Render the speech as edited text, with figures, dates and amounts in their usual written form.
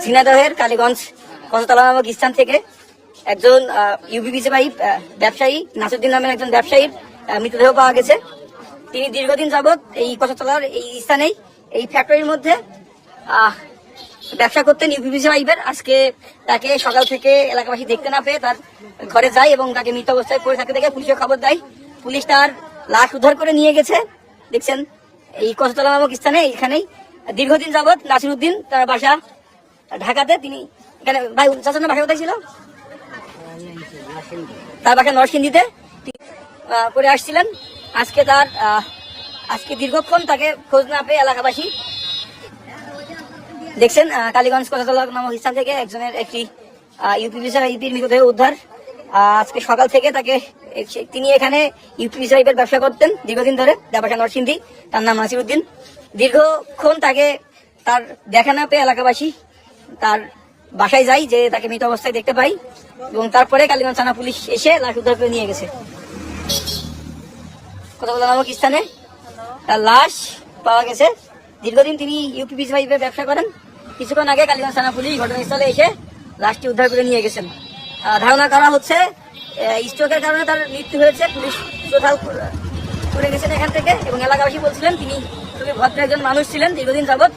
ঝিনাইদহের কালীগঞ্জ কচতলা নামক স্থান থেকে একজন ইউপিপিসিবাহী ব্যবসায়ী নাসিরউদ্দিন নামের একজন ব্যবসায়ীর মৃতদেহ পাওয়া গেছে। তিনি দীর্ঘদিন যাবৎ এই কচতলার এই স্থানেই এই ফ্যাক্টরির মধ্যে ব্যবসা করতেন ইউপিপিসি পাইপের। আজকে তাকে সকাল থেকে এলাকাবাসী দেখতে না পেয়ে তার ঘরে যায় এবং তাকে মৃত অবস্থায় পড়ে থাকতে দেখে পুলিশে খবর দেয়। পুলিশ তার লাশ উদ্ধার করে নিয়ে গেছে। দেখছেন এই কচতলা নামক স্থানে এখানেই দীর্ঘদিন যাবৎ নাসিরউদ্দিন তার বাসা ঢাকাতে। তিনি এখানে ভাই চাচার বাসা কোথায় ছিল? তার বাসা নরসিংদীতে করে আসছিলেন। আজকে দীর্ঘক্ষণ তাকে খোঁজ না পেয়ে এলাকাবাসী দেখছেন কালীগঞ্জ কচতলা নামক স্থান থেকে একটি ইউপিপিসির মৃতদেহ উদ্ধার। আজকে সকাল থেকে তিনি এখানে ইউপিপিসি পাইপের ব্যবসা করতেন দীর্ঘদিন ধরে, বাসা নরসিংদী। তার নাম নাসিরউদ্দিন। দীর্ঘক্ষণ তার দেখা না পেয়ে এলাকাবাসী তার বাসায় যাই, যে তাকে মৃত অবস্থায় দেখতে পাই এবং তারপরে কালীগঞ্জ থানা পুলিশ এসে লাশ উদ্ধার করে নিয়ে গেছে। কচতলা নামক স্থানে তার লাশ পাওয়া গেছে। দীর্ঘদিন তিনি ইউপিপিসি পাইপের ব্যবসা করেন। কিছুক্ষণ আগে কালীগঞ্জ থানা পুলিশ ঘটনাস্থলে এসে লাশটি উদ্ধার করে নিয়ে গেছেন। ধারণা করা হচ্ছে স্ট্রোকের কারণে তার মৃত্যু হয়েছে। পুলিশ কোথাও করে গেছেন এখান থেকে এবং এলাকাবাসী বলছিলেন তিনি খুবই ভদ্র একজন মানুষ ছিলেন, দীর্ঘদিন যাবৎ